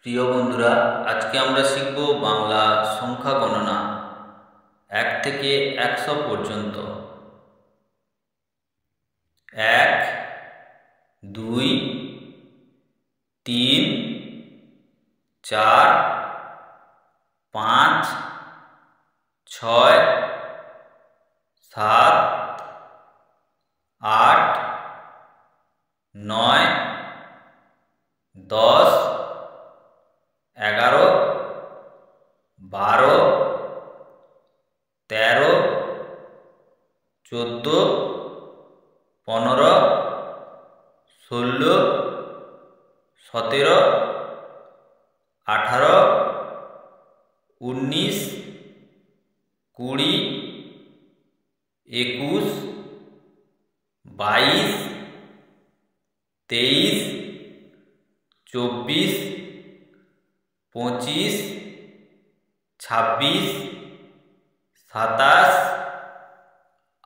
প্রিয় বন্ধুরা, আজকে আমরা শিখব বাংলা সংখ্যা গণনা 1 থেকে 100 পর্যন্ত। 1, 2, 3, 4, 5, 6, 7, 8, 9, 10, 11, 12, 13, 14, 15, 16, 17, 18, 19, 20, 21, 22, 23, 24, 25, 26, 27,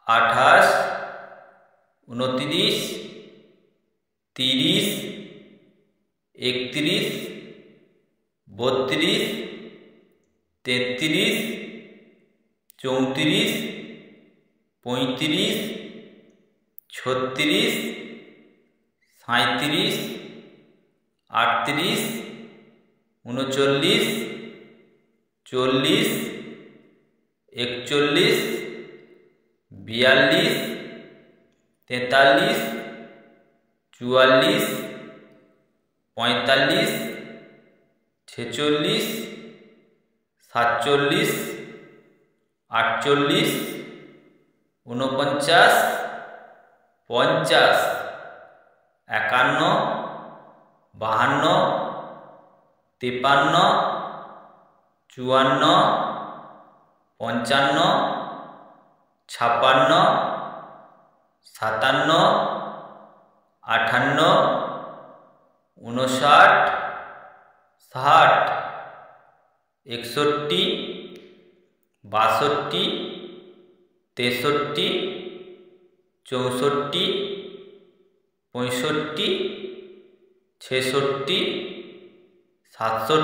28, 29, 30, 31, 32, 33, 34, 35, 36, 37, 38, 39, 40, 41, 42, 43, 44, 45, 46, 47, 48, 49, 50, 51, 52, 53, 54, 55, 56, 57, 58, 59, 60, 61, 62, 63, 64, 65, 66, 67, 68,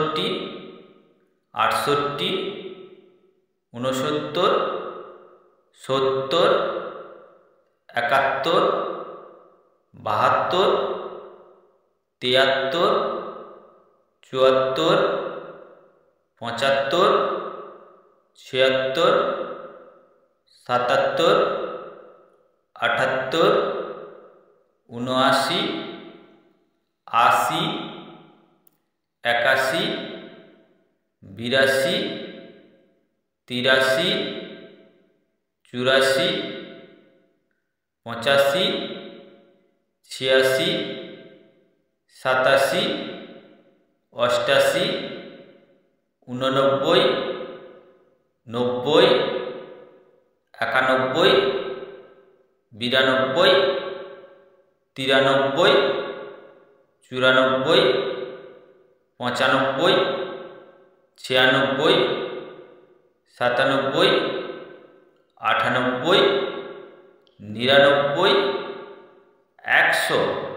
69, 70, 71, 72, 73, 74, 75, 76, 77, 78, 79, 80, 81, 82, 83, 84, 85, 86, 87, 88, 89, 90, 91, 92, 93, 94, 95, 96, 97, 98, 99, 100।